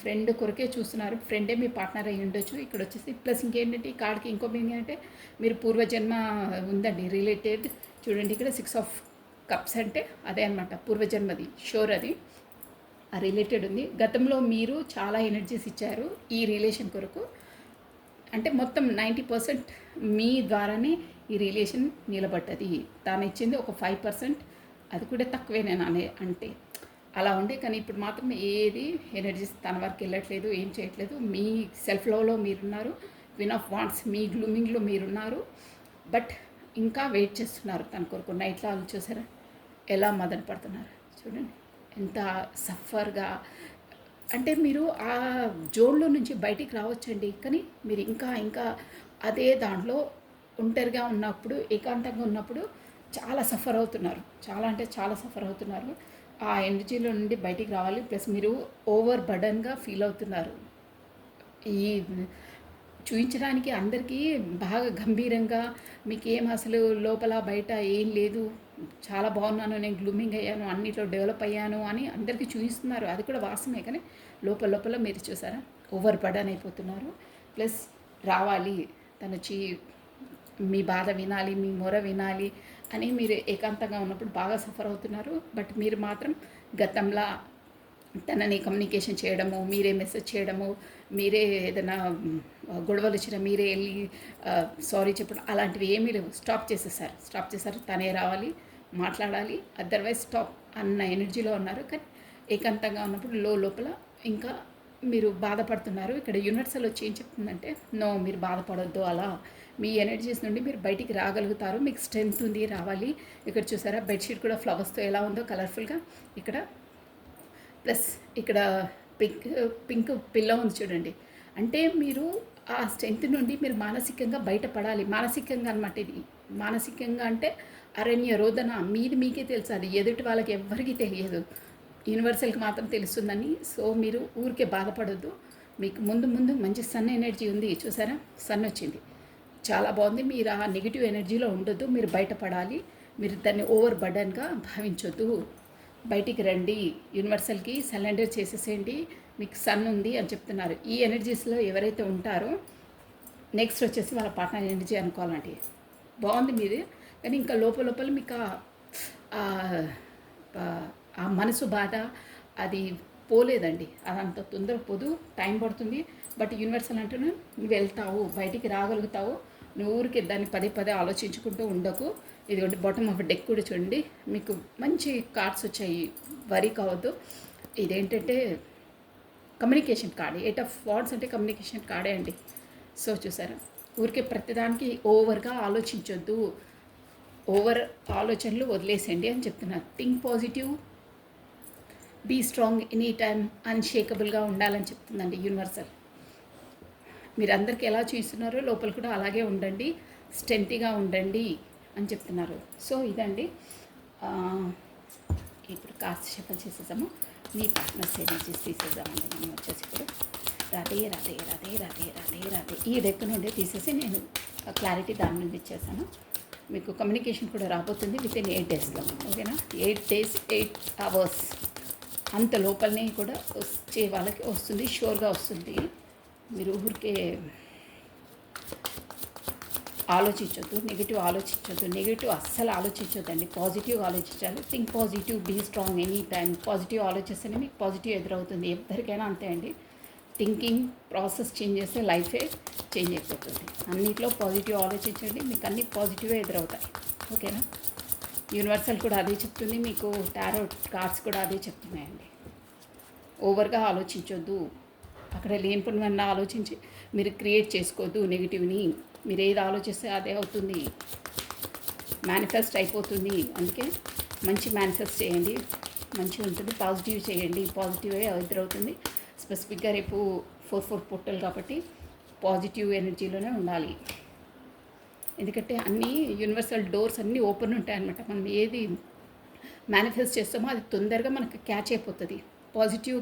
ఫ్రెండ్ కొరకే చూస్తున్నారు, ఫ్రెండే మీ పార్ట్నర్ అయ్యి ఉండొచ్చు. ఇక్కడ వచ్చేసి ప్లస్ ఇంకేంటంటే ఈ కార్డ్కి ఇంకో మీనింగ్ అంటే మీరు పూర్వజన్మ ఉందండి రిలేటెడ్. చూడండి ఇక్కడ 6 ఆఫ్ కప్స్ అంటే అదే అనమాట, పూర్వజన్మది షోర్ అది, ఆ రిలేటెడ్ ఉంది. గతంలో మీరు చాలా ఎనర్జీస్ ఇచ్చారు ఈ రిలేషన్ కొరకు, అంటే మొత్తం 90% మీ ద్వారానే ఈ రిలేషన్ నిలబడ్డది. తాను ఇచ్చింది ఒక 5%, అది కూడా తక్కువే నేను అంటే అలా ఉండే. కానీ ఇప్పుడు మాత్రం ఏది ఎనర్జీస్ తన వరకు వెళ్ళట్లేదు, ఏం చేయట్లేదు. మీ సెల్ఫ్ లవ్లో మీరున్నారు, క్వీన్ ఆఫ్ వాండ్స్ మీ గ్లూమింగ్లో మీరున్నారు. బట్ ఇంకా వెయిట్ చేస్తున్నారు తన కొరకు. నైట్లో వాళ్ళు చూసారా ఎలా మదన పడుతున్నారు చూడండి, ఎంత సఫర్గా. అంటే మీరు ఆ జోన్లో నుంచి బయటికి రావచ్చండి, కానీ మీరు ఇంకా ఇంకా అదే దాంట్లో ఒంటరిగా ఉన్నప్పుడు, ఏకాంతంగా ఉన్నప్పుడు చాలా సఫర్ అవుతున్నారు. చాలా అంటే చాలా సఫర్ అవుతున్నారు. ఆ ఎనర్జీలో నుండి బయటికి రావాలి. ప్లస్ మీరు ఓవర్ బర్డన్గా ఫీల్ అవుతున్నారు. ఈ చూయించడానికి అందరికీ బాగా గంభీరంగా, మీకేం అసలు లోపల బయట ఏం లేదు, చాలా బాగున్నాను, నేను గ్లూమింగ్ అయ్యాను, అన్నిట్లో డెవలప్ అయ్యాను అని అందరికీ చూపిస్తున్నారు. అది కూడా వాస్తవమే, కానీ లోపల లోపల మీరు చూసారా ఓవర్ బర్డన్ అయిపోతున్నారు. ప్లస్ రావాలి తను వచ్చి మీ బాధ వినాలి, మీ మొర వినాలి అని మీరు ఏకాంతంగా ఉన్నప్పుడు బాగా సఫర్ అవుతున్నారు. బట్ మీరు మాత్రం గతంలా తనని కమ్యూనికేషన్ చేయడము, మీరే మెసేజ్ చేయడము, మీరే ఏదైనా గొడవలు వచ్చినా మీరే వెళ్ళి సారీ చెప్పడం, అలాంటివి ఏమీ లేవు. స్టాప్ చేశారు. తనే రావాలి, మాట్లాడాలి, అదర్వైజ్ స్టాప్ అన్న ఎనర్జీలో ఉన్నారు. కానీ ఏకాంతంగా ఉన్నప్పుడు లోపల ఇంకా మీరు బాధపడుతున్నారు. ఇక్కడ యూనివర్సల్ వచ్చి ఏం చెప్తుందంటే, నో మీరు బాధపడొద్దు, అలా మీ ఎనర్జీస్ నుండి మీరు బయటికి రాగలుగుతారు, మీకు స్ట్రెంగ్త్ ఉంది, రావాలి. ఇక్కడ చూసారా బెడ్షీట్ కూడా ఫ్లవర్స్తో ఎలా ఉందో కలర్ఫుల్గా. ఇక్కడ ప్లస్ ఇక్కడ పింక్ పిల్లో ఉంది చూడండి. అంటే మీరు ఆ స్ట్రెంగ్త్ నుండి మీరు మానసికంగా బయటపడాలి. మానసికంగా అనమాట ఇది. మానసికంగా అంటే అరణ్య రోదన మీది మీకే తెలుసు, అది ఎదుటి వాళ్ళకి ఎవ్వరికీ తెలియదు, యూనివర్సల్కి మాత్రం తెలుస్తుందని. సో మీరు ఊరికే బాధపడొద్దు. మీకు ముందు మంచి సన్ ఎనర్జీ ఉంది చూసారా, సన్ వచ్చింది, చాలా బాగుంది. మీరు ఆ నెగిటివ్ ఎనర్జీలో ఉండొద్దు, మీరు బయటపడాలి. మీరు దాన్ని ఓవర్ బర్డన్గా భావించొద్దు, బయటికి రండి, యూనివర్సల్కి సరెండర్ చేసేసేయండి, మీకు సన్ ఉంది అని చెప్తున్నారు. ఈ ఎనర్జీస్లో ఎవరైతే ఉంటారో నెక్స్ట్ వచ్చేసి వాళ్ళ పార్ట్నర్ ఎనర్జీ అనుకోవాలండి. బాగుంది మీది, కానీ ఇంకా లోపల మీకు ఆ మనసు బాధ అది పోలేదండి. అదంత తొందర పోదు, టైం పడుతుంది. బట్ యూనివర్సల్ అంటేనే నువ్వు వెళ్తావు, బయటికి రాగలుగుతావు. నువ్వు ఊరికి దాన్ని పదే ఆలోచించుకుంటూ ఉండకు. ఇదిగోండి బాటమ్ ఆఫ్ డెక్ కూడా చూడండి, మీకు మంచి కార్డ్స్ వచ్చాయి, వరీ కావద్దు. ఇదేంటంటే కమ్యూనికేషన్ కార్డ్, 8 ఆఫ్ వాండ్స్ అంటే కమ్యూనికేషన్ కార్డే అండి. సో చూసారా, ఊరికే ప్రతిదానికి ఓవర్గా ఆలోచించొద్దు, ఓవర్ ఆలోచనలు వదిలేసేయండి అని చెప్తున్నారు. Think positive, be strong, any time అన్షేకబుల్గా ఉండాలని చెప్తుందండి యూనివర్సల్. మీరు అందరికీ ఎలా చూస్తున్నారో లోపల కూడా అలాగే ఉండండి, స్ట్రెంగ్త్గా ఉండండి అని చెప్తున్నారు. సో ఇదండి, ఇప్పుడు కాస్త షఫల్ చేసేసాము. మీ పార్ట్నర్స్ ఎనర్జీస్ తీసేద్దామండి. మనం వచ్చేసి ఇప్పుడు రాధే. ఈ డెక్ నుండి తీసేసి నేను క్లారిటీ దాని నుండి ఇచ్చేసాను. మీకు కమ్యూనికేషన్ కూడా రాబోతుంది వితిన్ 8 డేస్లో, ఓకేనా? 8 డేస్ 8 అవర్స్ అంత లోపలనే కూడా వచ్చే వాళ్ళకి వస్తుంది, షూర్గా వస్తుంది. మీరు ఊరికే ఆలోచించొద్దు, నెగిటివ్ అస్సలు ఆలోచించొద్దండి, పాజిటివ్ ఆలోచించాలి. Think positive, be strong, any time positive ఆలోచిస్తేనే మీకు పాజిటివ్ ఎదురవుతుంది. ఎవరికైనా అంతే అండి, థింకింగ్ ప్రాసెస్ చేంజ్ చేస్తే లైఫే చేంజ్ అయిపోతుంది. అన్నిట్లో పాజిటివ్ ఆలోచించండి, మీకు అన్ని పాజిటివే ఎదురవుతాయి, ఓకేనా? యూనివర్సల్ కూడా అదే చెప్తుంది, మీకు టారో కార్డ్స్ కూడా అదే చెప్తున్నాయండి. ఓవర్గా ఆలోచించొద్దు, అక్కడ లేనిపోయిన ఆలోచించి మీరు క్రియేట్ చేసుకోవద్దు నెగిటివ్ని. మీరు ఏది ఆలోచిస్తే అదే అవుతుంది, మేనిఫెస్ట్ అయిపోతుంది. అందుకే మంచి మేనిఫెస్ట్ చేయండి, మంచిగా ఉంటుంది. పాజిటివ్ చేయండి, పాజిటివే ఎదురవుతుంది. స్పెసిఫిక్గా రేపు 4/4 పోర్టల్ కాబట్టి పాజిటివ్ ఎనర్జీలోనే ఉండాలి. ఎందుకంటే అన్నీ యూనివర్సల్ డోర్స్ అన్నీ ఓపెన్ ఉంటాయన్నమాట. మనం ఏది మేనిఫెస్ట్ చేస్తామో అది తొందరగా మనకు క్యాచ్ అయిపోతుంది. పాజిటివ్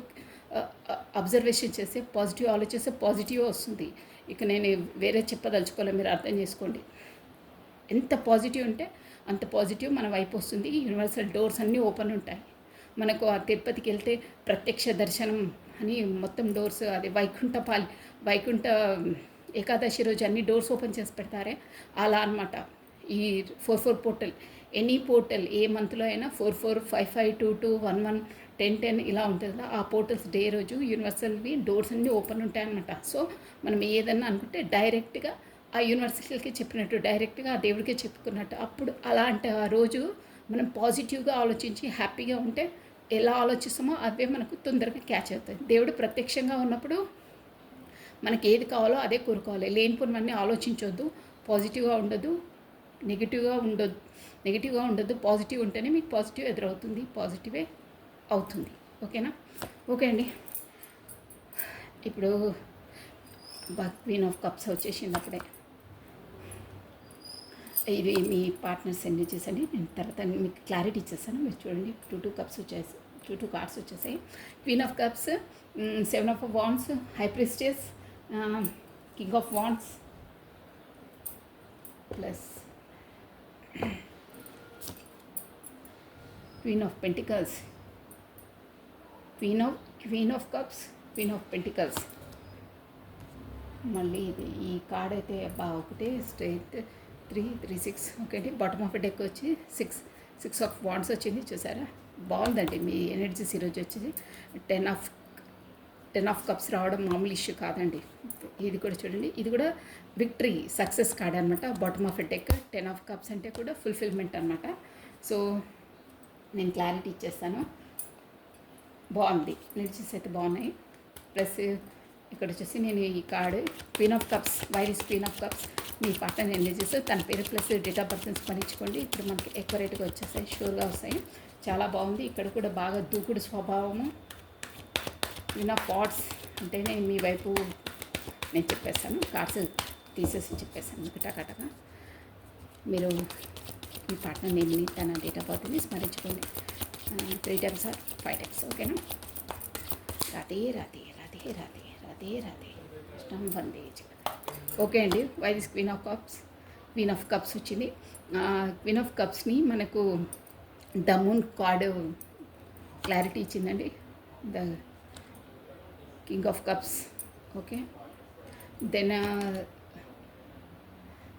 అబ్జర్వేషన్ చేస్తే, పాజిటివ్ ఆలోచిస్తే పాజిటివ్ వస్తుంది. ఇక నేను వేరే చెప్పదలుచుకోవాలి, మీరు అర్థం చేసుకోండి. ఎంత పాజిటివ్ ఉంటే అంత పాజిటివ్ మన వైపు వస్తుంది. యూనివర్సల్ డోర్స్ అన్నీ ఓపెన్ ఉంటాయి. మనకు ఆ తిరుపతికి వెళ్తే ప్రత్యక్ష దర్శనం అని మొత్తం డోర్స్ అది వైకుంఠ ఏకాదశి రోజు అన్ని డోర్స్ ఓపెన్ చేసి పెడతారే అలా అనమాట. ఈ 4 పోర్టల్, ఎనీ పోర్టల్ ఏ మంత్లో అయినా 4 5 5 2 2 1 1 10 10 ఇలా ఉంటుంది కదా, ఆ పోర్టల్స్ డే రోజు యూనివర్సల్వి డోర్స్ అన్నీ ఓపెన్ ఉంటాయన్నమాట. సో మనం ఏదన్నా అనుకుంటే డైరెక్ట్గా ఆ యూనివర్సల్కి చెప్పినట్టు, డైరెక్ట్గా ఆ దేవుడికే చెప్పుకున్నట్టు. అప్పుడు అలాంటి ఆ రోజు మనం పాజిటివ్గా ఆలోచించి హ్యాపీగా ఉంటే ఎలా ఆలోచిస్తామో అవే మనకు తొందరగా క్యాచ్ అవుతాయి. దేవుడు ప్రత్యక్షంగా ఉన్నప్పుడు మనకి ఏది కావాలో అదే కోరుకోవాలి. లేనిపోనివన్నీ ఆలోచించొద్దు. పాజిటివ్గా ఉండదు, నెగిటివ్గా ఉండొద్దు. పాజిటివ్ ఉంటేనే మీకు పాజిటివ్ ఎదురవుతుంది, పాజిటివే అవుతుంది. ఓకేనా? ఓకే అండి. ఇప్పుడు క్వీన్ ఆఫ్ కప్స్ వచ్చేసింది అప్పుడే. ఇది మీ పార్ట్నర్స్ ఎనర్జీస్ అండి. నేను తర్వాత మీకు క్లారిటీ ఇచ్చేస్తాను. మీరు చూడండి, 2 కప్స్ వచ్చేసి 2 కార్డ్స్ వచ్చేసాయి. Queen of cups, 7 of wands, high priestess, king of wands plus queen of pentacles, queen of cups, queen of pentacles. మళ్ళీ ఇది ఈ కార్డ్ అయితే ఒకటే స్ట్రైట్ 3 3 6. ఓకే అండి. బాటమ్ ఆఫ్ డెక్ వచ్చి 6 ఆఫ్ వాండ్స్ వచ్చింది. చూసారా, బాగుందండి మీ ఎనర్జీస్ ఈరోజు వచ్చేది. 10 ఆఫ్ కప్స్ రావడం మామూలు ఇష్యూ కాదండి. ఇది కూడా చూడండి, ఇది కూడా విక్టరీ సక్సెస్ కార్డ్ అనమాట. Bottom of deck 10 of cups అంటే కూడా ఫుల్ఫిల్మెంట్ అనమాట. సో నేను క్లారిటీ ఇచ్చేస్తాను. బాగుంది, ఎనర్జీస్ అయితే బాగున్నాయి. ప్లస్ ఇక్కడ వచ్చేసి నేను ఈ card queen of cups, virus queen of cups, me partner energies, తన పేరు ప్లస్ డేట్ ఆఫ్ బర్త్ స్మరించుకోండి. ఇప్పుడు మనకి ఎక్కువ రేటుగా వచ్చేస్తాయి, షూర్గా వస్తాయి. చాలా బాగుంది. ఇక్కడ కూడా బాగా దూకుడు స్వభావము. క్వీన్ ఆఫ్ వాట్స్ అంటేనే మీ వైపు నేను చెప్పేస్తాను, కార్డ్స్ తీసేసి చెప్పేస్తాను టకాటగా. మీరు మీ పార్ట్నర్ నేమ్ని, తన date of బర్త్ని స్మరించుకోండి 3 times or 5 times. ఓకేనా? రాధే రాధే రాధే రాధే రాధే రాధే కృష్ణం వందే జగత్. ఓకే అండి. వైదిస్ క్వీన్ ఆఫ్ కప్స్ వచ్చింది. క్వీన్ ఆఫ్ కప్స్ని మనకు ద మూన్ కార్డు క్లారిటీ ఇచ్చిందండి. The king of cups. Okay. Then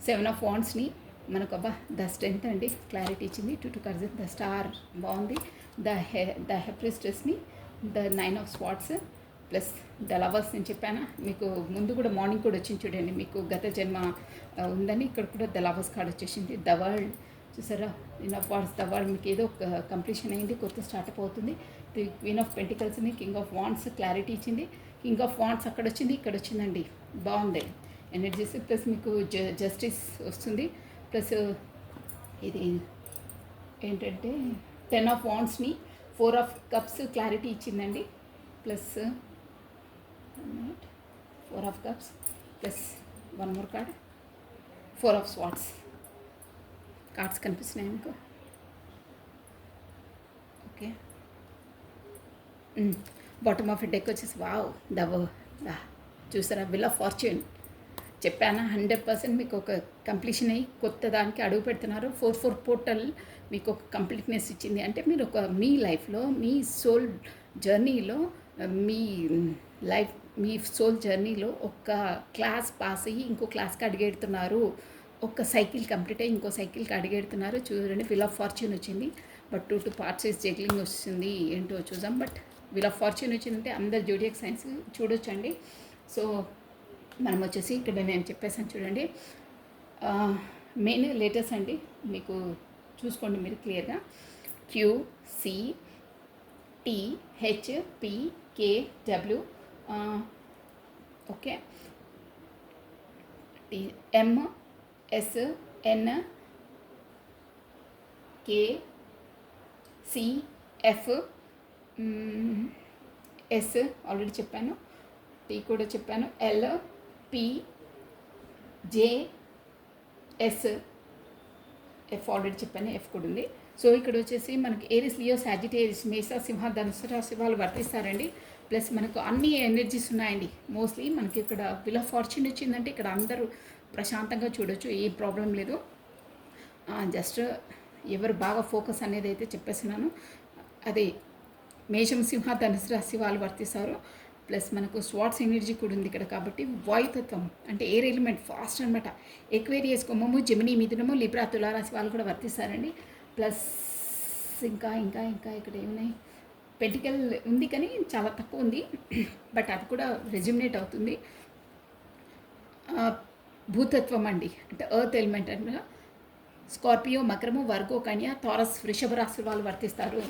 7 of వాండ్స్ని మనకు ద స్ట్రెంత్ అండి క్లారిటీ ఇచ్చింది. 2 కార్డ్స్. ద స్టార్ బాగుంది. ద హెప్రిస్టెస్ని, the 9 of swords plus the lovers. నేను చెప్పాను మీకు ముందు కూడా, మార్నింగ్ కూడా వచ్చింది చూడండి, మీకు గత జన్మ ఉందని. ఇక్కడ కూడా ద లవర్స్ కార్డ్ వచ్చేసింది. ద వరల్డ్ చూసారా, queen of wands, the world మీకు ఏదో కంప్లీషన్ అయింది, కొత్త స్టార్ట్అప్ అవుతుంది. క్వీన్ ఆఫ్ పెంటికల్స్ని, కింగ్ ఆఫ్ వాండ్స్ క్లారిటీ ఇచ్చింది. కింగ్ ఆఫ్ వాండ్స్ అక్కడ వచ్చింది, ఇక్కడ వచ్చిందండి. బాగుంది ఎనర్జీస్. ప్లస్ మీకు జస్టిస్ వస్తుంది. ప్లస్ ఇది ఏంటంటే 10 ఆఫ్ వాండ్స్ని 4 ఆఫ్ కప్స్ క్లారిటీ ఇచ్చిందండి. Plus 4 of cups plus 1 more card 4 of swords. Cards కనిపిస్తున్నాయి మీకు. ఓకే. బాటమ్ ఆఫ్ డెక్ వచ్చేసి వావ్, చూసారా, విల్ ఆఫ్ ఫార్చ్యూన్. చెప్పాను 100% మీకు ఒక కంప్లీషన్ అయ్యి కొత్త దానికి అడుగు పెడుతున్నారు. 4 పోర్టల్ మీకు ఒక కంప్లీట్నెస్ ఇచ్చింది. అంటే మీరు ఒక మీ లైఫ్లో, మీ సోల్ జర్నీలో, మీ సోల్ జర్నీలో ఒక క్లాస్ పాస్ అయ్యి ఇంకో క్లాస్కి అడిగెడుతున్నారు. ఒక సైకిల్ కంప్లీట్ అయ్యి ఇంకో సైకిల్కి అడిగెడుతున్నారు. చూడండి, విల్ ఆఫ్ ఫార్చ్యూన్ వచ్చింది. బట్ 2 పార్ట్స్ జగ్లింగ్ వస్తుంది. ఏంటో చూద్దాం. బట్ విల్ ఆఫ్ ఫార్చ్యూన్ వచ్చిందంటే అందరు జోడియాక్ సైన్స్ చూడొచ్చండి. సో మనం వచ్చేసి ఇక్కడ నేను చెప్పేసాను చూడండి, మెయిన్ లెటర్స్ అండి, మీకు చూసుకోండి మీరు క్లియర్గా. QCTHPKW, okay, MSNKCF, S already చెప్పాను, T కూడా చెప్పాను, LPJS, F ఆల్రెడీ చెప్పాను, F కూడా ఉంది. సో ఇక్కడ వచ్చేసి మనకి ఏరిస్, లియో, సాజిటేరియస్, మేష, సింహ, ధనుసు రాశి వాళ్ళు వర్తిస్తారండి. ప్లస్ మనకు అన్ని ఎనర్జీస్ ఉన్నాయండి. మోస్ట్లీ మనకి ఇక్కడ విల్ ఆఫ్ ఫార్చ్యూన్ వచ్చిందంటే ఇక్కడ అందరూ ప్రశాంతంగా చూడొచ్చు, ఏ ప్రాబ్లం లేదు. జస్ట్ ఎవరు బాగా ఫోకస్ అనేది అయితే చెప్పేస్తున్నాను. అదే మేషం, సింహ, ధనుసు రాశి వాళ్ళు వర్తిస్తారు. ప్లస్ మనకు స్వాట్స్ ఎనర్జీ కూడా ఉంది ఇక్కడ కాబట్టి వాయుతత్వం అంటే ఎయిర్ ఎలిమెంట్ ఫాస్ట్ అనమాట. ఎక్వేరియస్ కుంభము, జెమిని, మిథునము, లిబ్రా, తులారాశి వాళ్ళు కూడా వర్తిస్తారండి. ప్లస్ ఇంకా ఇంకా ఇంకా ఇక్కడ ఏమున్నాయి, పెంటికల్ ఉంది కానీ చాలా తక్కువ ఉంది, బట్ అది కూడా రెజ్యుమినేట్ అవుతుంది. భూతత్వం అండి అంటే ఎర్త్ ఎలిమెంట్ అనగా స్కార్పియో, మకరము, వర్గో, కన్య, థారస్, వృషభ రాశి వాళ్ళు వర్తిస్తారు.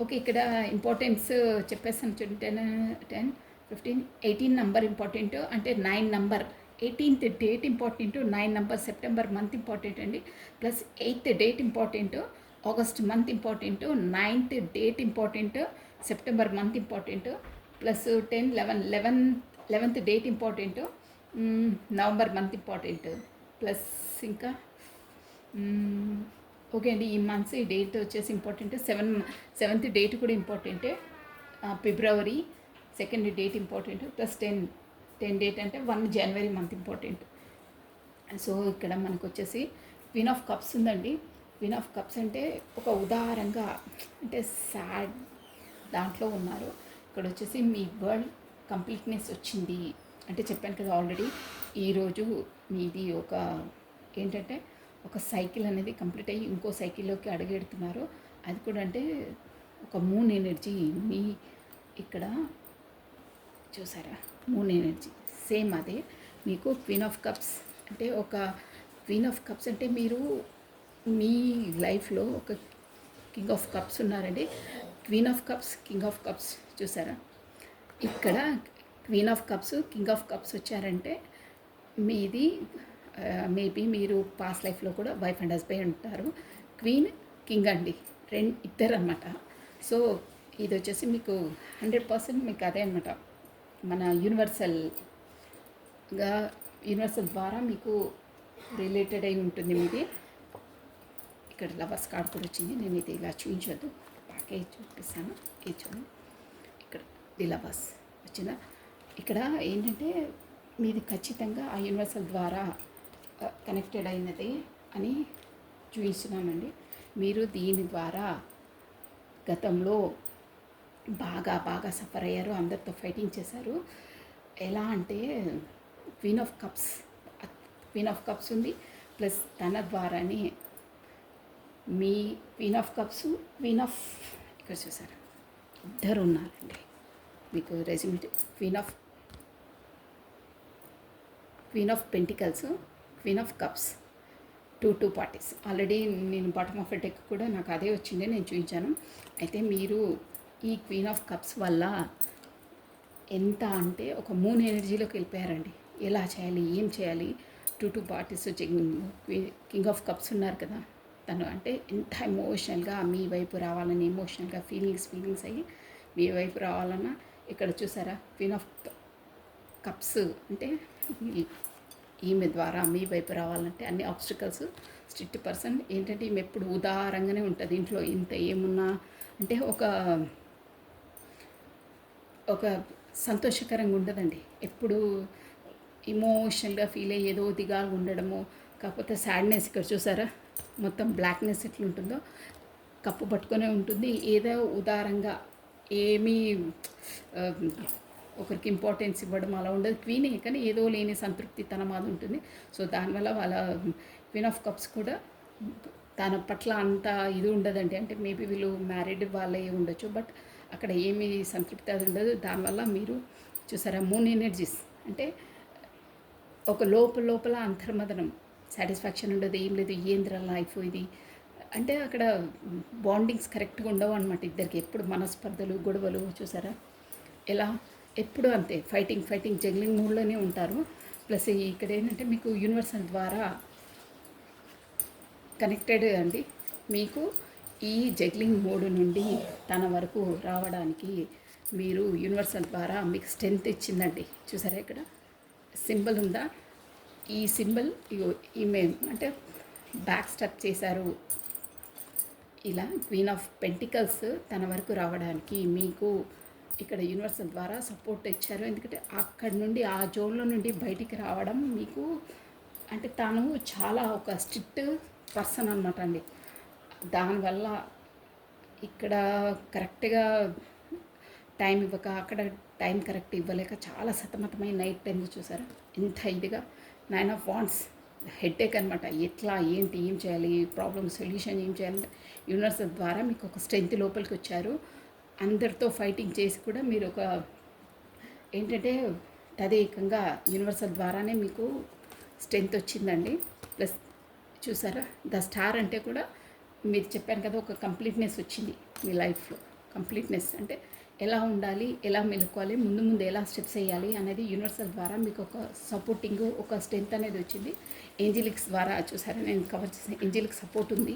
ఓకే, ఇక్కడ ఇంపార్టెన్స్ చెప్పేస్తాను చూడండి. 10, 15, 18 నంబర్ ఇంపార్టెంట్, అంటే 9 number, 18th date important, 9 number September month important అండి. Plus 8th date important, August month important, 9th date important, September month important. Plus 10, 11th date important, November month important. Plus ఇంకా okay అండి, ఈ months ఈ date వచ్చేసి important. 7th date కూడా ఇంపార్టెంటే, ఫిబ్రవరి 2nd date important. Plus 10 date అంటే 1 జనవరి month important. So ఇక్కడ మనకు వచ్చేసి క్వీన్ ఆఫ్ కప్స్ ఉందండి. క్వీన్ ఆఫ్ కప్స్ అంటే ఒక ఉదారంగా అంటే సాడ్ దాంట్లో ఉన్నారు. ఇక్కడ వచ్చేసి మీ వరల్డ్ కంప్లీట్నెస్ వచ్చింది అంటే చెప్పాను కదా ఆల్రెడీ. ఈరోజు మీది ఒక ఏంటంటే ఒక సైకిల్ అనేది కంప్లీట్ అయ్యి ఇంకో సైకిల్లోకి అడుగెడుతున్నారు. అది కూడా అంటే ఒక మూన్ ఎనర్జీ మీ ఇక్కడ చూసారా, మూన్ ఎనర్జీ సేమ్ అదే మీకు క్వీన్ ఆఫ్ కప్స్ అంటే ఒక క్వీన్ ఆఫ్ కప్స్ అంటే మీరు మీ లైఫ్లో ఒక కింగ్ ఆఫ్ కప్స్ ఉన్నారండి. Queen of cups, king of cups చూసారా, ఇక్కడ queen of cups, king of cups వచ్చారంటే మీది మేబీ మీరు పాస్ట్ లైఫ్లో కూడా వైఫ్ అండ్ హస్బెండ్ ఉంటారు. క్వీన్, కింగ్ అండి, ఇద్దరు అనమాట. సో ఇది వచ్చేసి మీకు 100% మీకు అదే అనమాట, మన యూనివర్సల్ ద్వారా మీకు రిలేటెడ్ అయి ఉంటుంది మీది. ఇక్కడ లవర్స్ కార్డ్ కూడా వచ్చింది, నేను ఇది ఇలా చూపించొద్దు, ప్యాకేజ్ చూపిస్తాను. ఇది చూడండి, ఇక్కడ ది లవర్స్ వచ్చిందా. ఇక్కడ ఏంటంటే మీది ఖచ్చితంగా ఆ యూనివర్సల్ ద్వారా కనెక్టెడ్ అయినది అని చూపిస్తున్నానండి. మీరు దీని ద్వారా గతంలో బాగా సఫర్ అయ్యారు, అందరితో ఫైటింగ్ చేశారు. ఎలా అంటే క్వీన్ ఆఫ్ కప్స్ ఉంది, ప్లస్ తన ద్వారానే మీ క్వీన్ ఆఫ్ కప్స్, ఇక్కడ చూసారు ఇద్దరు ఉన్నారండి మీకు resume. Queen of pentacles, queen of cups, 2 parties. Already నేను బాటమ్ ఆఫ్ డెక్ కూడా నాకు అదే వచ్చింది, నేను చూపించాను. అయితే మీరు ఈ క్వీన్ ఆఫ్ కప్స్ వల్ల ఎంత అంటే ఒక మూన్ ఎనర్జీలోకి వెళ్ళిపోయారండి. ఎలా చేయాలి, ఏం చేయాలి, 2 పార్టీస్. కింగ్ ఆఫ్ కప్స్ ఉన్నారు కదా, తను అంటే ఎంత ఎమోషనల్గా మీ వైపు రావాలని, ఎమోషనల్గా ఫీలింగ్స్ అయ్యి మీ వైపు రావాలన్నా ఇక్కడ చూసారా, క్వీన్ ఆఫ్ కప్స్ అంటే ఈమె ద్వారా మీ వైపు రావాలంటే అన్ని ఆబ్స్టికల్స్, స్ట్రిక్ట్ పర్సన్. ఏంటంటే ఈమె ఎప్పుడు ఉదారంగానే ఉంటుంది ఇంట్లో, ఇంత ఏమున్నా అంటే ఒక సంతోషకరంగా ఉండదండి. ఎప్పుడు ఇమోషనల్గా ఫీల్ అయ్యి ఏదో దిగాలు ఉండడము, కాకపోతే సాడ్నెస్. ఇక్కడ చూసారా మొత్తం బ్లాక్నెస్ ఎట్లుంటుందో, కప్పు పట్టుకొనే ఉంటుంది. ఏదో ఉదారంగా ఏమీ ఒకరికి ఇంపార్టెన్స్ ఇవ్వడం అలా ఉండదు. క్వీనే కానీ ఏదో లేని సంతృప్తి తన మాది ఉంటుంది. సో దానివల్ల వాళ్ళ క్వీన్ ఆఫ్ కప్స్ కూడా తన పట్ల అంత ఇది ఉండదండి. అంటే మేబీ వీళ్ళు మ్యారీడ్ వాళ్ళే ఉండొచ్చు, బట్ అక్కడ ఏమీ సంతృప్తి అది ఉండదు. దానివల్ల మీరు చూసారా మూన్ ఎనర్జీస్ అంటే ఒక లోపల అంతర్మదనం, సాటిస్ఫాక్షన్ ఉండదు, ఏం లేదు, ఏంద్ర లైఫ్ ఇది అంటే అక్కడ బాండింగ్స్ కరెక్ట్గా ఉండవు అనమాట ఇద్దరికి. ఎప్పుడు మనస్పర్ధలు, గొడవలు చూసారా ఎలా ఎప్పుడు అంతే ఫైటింగ్ జగ్లింగ్ మూడ్లోనే ఉంటారు. ప్లస్ ఇక్కడ ఏంటంటే మీకు యూనివర్సల్ ద్వారా కనెక్టెడ్ అండి. మీకు ఈ జగ్లింగ్ మోడ్ నుండి తన వరకు రావడానికి మీరు యూనివర్సల్ ద్వారా మీకు స్ట్రెంత్ ఇచ్చిందండి. చూసారా ఇక్కడ సింబల్ ఉందా, ఈ సింబల్ ఈమె అంటే బ్యాక్ స్టెప్ చేశారు. ఇలా క్వీన్ ఆఫ్ పెంటికల్స్ తన వరకు రావడానికి మీకు ఇక్కడ యూనివర్సల్ ద్వారా సపోర్ట్ ఇచ్చారు. ఎందుకంటే అక్కడి నుండి ఆ జోన్లో నుండి బయటికి రావడం మీకు అంటే తను చాలా ఒక స్ట్రిక్ట్ పర్సన్ అనమాట అండి. దానివల్ల ఇక్కడ కరెక్ట్గా టైం ఇవ్వక అక్కడ టైం కరెక్ట్ ఇవ్వలేక చాలా సతమతమై నైట్ టైంలో చూసారా ఎంత ఇదిగా 9 ఆఫ్ వాండ్స్ హెడ్ఏక్ అనమాట. ఎట్లా ఏంటి ఏం చేయాలి ప్రాబ్లమ్ సొల్యూషన్ ఏం చేయాలి యూనివర్సల్ ద్వారా మీకు ఒక స్ట్రెంత్ లోపలికి వచ్చారు. అందరితో ఫైటింగ్ చేసి కూడా మీరు ఒక ఏంటంటే తదేకంగా యూనివర్సల్ ద్వారానే మీకు స్ట్రెంత్ వచ్చిందండి. ప్లస్ చూసారా ద స్టార్ అంటే కూడా మీరు చెప్పాను కదా ఒక కంప్లీట్నెస్ వచ్చింది మీ లైఫ్లో. కంప్లీట్నెస్ అంటే ఎలా ఉండాలి, ఎలా మెలుకోవాలి, ముందు ముందు ఎలా స్టెప్స్ వేయాలి అనేది యూనివర్సల్ ద్వారా మీకు ఒక సపోర్టింగ్ ఒక స్ట్రెంత్ అనేది వచ్చింది. ఏంజిలిక్స్ ద్వారా చూసారా నేను కవర్ చేసిన ఏంజిలిక్ సపోర్ట్ ఉంది.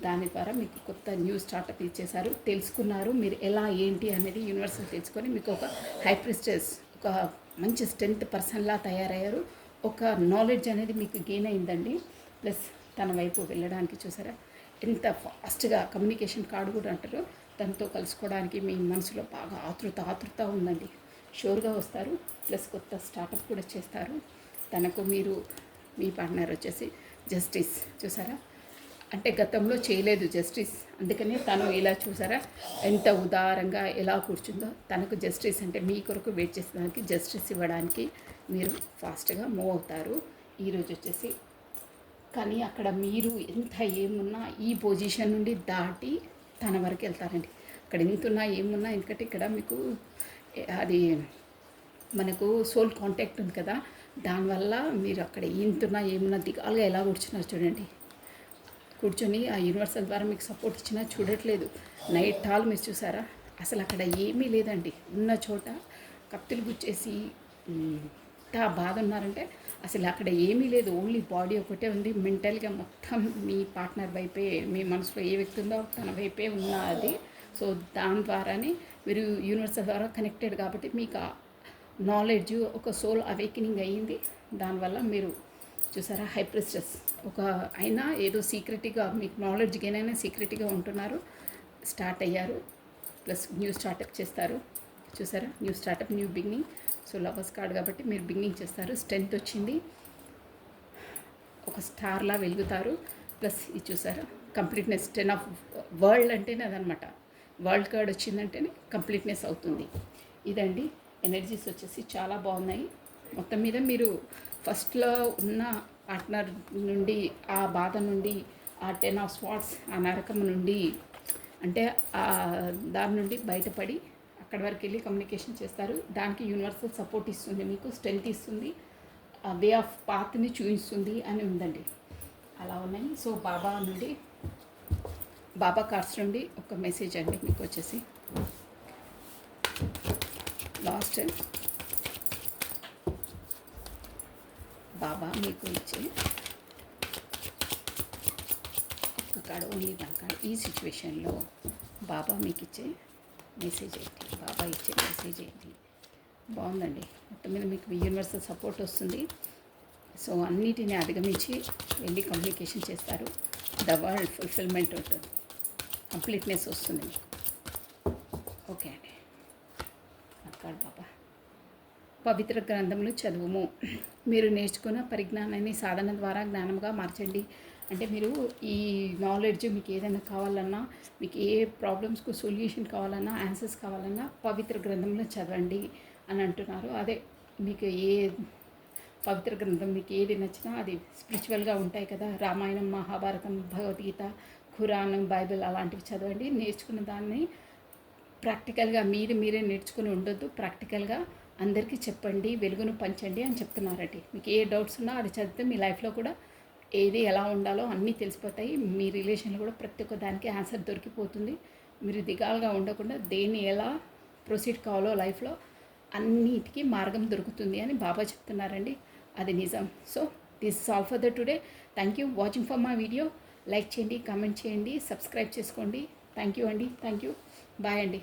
దాని ద్వారా మీకు కొత్త న్యూ స్టార్టప్ ఇచ్చేశారు. తెలుసుకున్నారు మీరు ఎలా ఏంటి అనేది యూనివర్సల్ తెలుసుకొని మీకు ఒక హై ప్రిస్టెస్ ఒక మంచి స్ట్రెంత్ పర్సన్లా తయారయ్యారు. ఒక నాలెడ్జ్ అనేది మీకు గెయిన్ అయిందండి. ప్లస్ తన వైపు వెళ్ళడానికి చూసారా ఎంత ఫాస్ట్గా కమ్యూనికేషన్ కార్డు కూడా అంటారు. తనతో కలుసుకోవడానికి మీ మనసులో బాగా ఆతృత ఉందండి. షూర్గా వస్తారు. ప్లస్ కొత్త స్టార్టప్ కూడా చేస్తారు. తనకు మీరు మీ పార్ట్నర్ వచ్చేసి జస్టిస్ చూసారా అంటే గతంలో చేయలేదు జస్టిస్, అందుకని తను ఇలా చూసారా ఎంత ఉదారంగా ఎలా కూర్చుందో. తనకు జస్టిస్ అంటే మీ కొరకు వెయిట్ చేసేదానికి జస్టిస్ ఇవ్వడానికి మీరు ఫాస్ట్గా మూవ్ అవుతారు ఈరోజు వచ్చేసి. కానీ అక్కడ మీరు ఎంత ఏమున్నా ఈ పొజిషన్ నుండి దాటి తన వరకు వెళ్తారండి. అక్కడ ఎంతున్నా ఏమున్నా ఎందుకంటే ఇక్కడ మీకు అది మనకు సోల్ కాంటాక్ట్ ఉంది కదా, దానివల్ల మీరు అక్కడ ఎంతున్నా ఏమున్నా దిగాలుగా ఎలా కూర్చున్నారు చూడండి. కూర్చొని ఆ యూనివర్సల్ ద్వారా మీకు సపోర్ట్ ఇచ్చినా చూడట్లేదు. నైట్ ఆల్ మీరు చూసారా అసలు అక్కడ ఏమీ లేదండి. ఉన్న చోట కత్తులు గుచ్చేసి ఎంత బాధ ఉన్నారంటే అసలు అక్కడ ఏమీ లేదు. ఓన్లీ బాడీ ఒకటే ఉంది. మెంటల్గా మొత్తం మీ పార్ట్నర్ వైపే, మీ మనసులో ఏ వ్యక్తి ఉందో తన వైపే ఉన్నది. సో దాని ద్వారానే మీరు యూనివర్సల్ ద్వారా కనెక్టెడ్ కాబట్టి మీకు నాలెడ్జ్ ఒక సోల్ అవేకనింగ్ అయ్యింది. దానివల్ల మీరు చూసారా హై ప్రిస్టెస్ ఒక అయినా ఏదో సీక్రెట్గా మీకు నాలెడ్జ్ గెయిన్ అయినా సీక్రెట్గా ఉంటున్నారు. స్టార్ట్ అయ్యారు. ప్లస్ న్యూ స్టార్టప్ చేస్తారు. చూసారా new startup new beginning. So lovers card కాబట్టి మీరు బిగినింగ్ చేస్తారు. స్ట్రెంత్ వచ్చింది. ఒక స్టార్లా వెలుగుతారు. ప్లస్ ఇది చూసారా కంప్లీట్నెస్ 10 ఆఫ్ వరల్డ్ అంటేనే అదనమాట. వరల్డ్ కార్డ్ వచ్చిందంటేనే కంప్లీట్నెస్ అవుతుంది. ఇదండి ఎనర్జీస్ వచ్చేసి చాలా బాగున్నాయి. మొత్తం మీద మీరు ఫస్ట్లో ఉన్న పార్ట్నర్ నుండి ఆ బాధ నుండి ఆ 10 ఆఫ్ స్వార్డ్స్ ఆ నరకం నుండి అంటే దాని నుండి బయటపడి అక్కడి వరకు వెళ్ళి కమ్యూనికేషన్ చేస్తారు. దానికి యూనివర్సల్ సపోర్ట్ ఇస్తుంది, మీకు స్ట్రెంత్ ఇస్తుంది, వే ఆఫ్ పాత్ని చూపిస్తుంది అని ఉందండి. అలా ఉన్నాయి. సో బాబా కార్డ్స్ నుండి ఒక మెసేజ్ అండి మీకు వచ్చేసి లాస్ట్ బాబా మీకు ఇచ్చే ఒక్క కార్డు ఓన్లీ వన్ కార్డు ఈ సిచ్యువేషన్లో బాబా మీకు ఇచ్చే మెసేజ్ ఏంటి, బాబా ఇచ్చే మెసేజ్ ఏంటి. బాగుందండి. మొత్తం మీద మీకు యూనివర్సల్ సపోర్ట్ వస్తుంది. సో అన్నిటిని అధిగమించి వెళ్ళి కమ్యూనికేషన్ చేస్తారు. ద వరల్డ్ ఫుల్ఫిల్మెంట్ ఉంటుంది, కంప్లీట్నెస్ వస్తుంది మీకు. ఓకే అండి. అక్కడ బాబా పవిత్ర గ్రంథములు చదువుము, మీరు నేర్చుకున్న పరిజ్ఞానాన్ని సాధన ద్వారా జ్ఞానంగా మార్చండి. అంటే మీరు ఈ నాలెడ్జ్ మీకు ఏదైనా కావాలన్నా, మీకు ఏ ప్రాబ్లమ్స్కు సొల్యూషన్ కావాలన్నా, ఆన్సర్స్ కావాలన్నా పవిత్ర గ్రంథంలో చదవండి అని అంటున్నారు. అదే మీకు ఏ పవిత్ర గ్రంథం మీకు ఏది నచ్చినా అది స్పిరిచువల్గా ఉంటాయి కదా, రామాయణం, మహాభారతం, భగవద్గీత, ఖురాన్, బైబిల్ అలాంటివి చదవండి. నేర్చుకున్న దాన్ని ప్రాక్టికల్గా మీరే నేర్చుకుని ఉండొద్దు. ప్రాక్టికల్గా అందరికీ చెప్పండి, వెలుగును పంచండి అని చెప్తున్నారండి. మీకు ఏ డౌట్స్ ఉన్నా అది చదివితే మీ లైఫ్లో కూడా ఏది ఎలా ఉండాలో అన్నీ తెలిసిపోతాయి. మీ రిలేషన్లో కూడా ప్రతి ఒక్క దానికి ఆన్సర్ దొరికిపోతుంది. మీరు దిగాలుగా ఉండకుండా దేన్ని ఎలా ప్రొసీడ్ కావాలో లైఫ్లో అన్నిటికీ మార్గం దొరుకుతుంది అని బాబా చెప్తున్నారండి. అది నిజం. So this is all for the today. Thank you watching for my video. Like చేయండి, కామెంట్ చేయండి, సబ్స్క్రైబ్ చేసుకోండి. థ్యాంక్ యూ అండి. Thank you. బాయ్ అండి.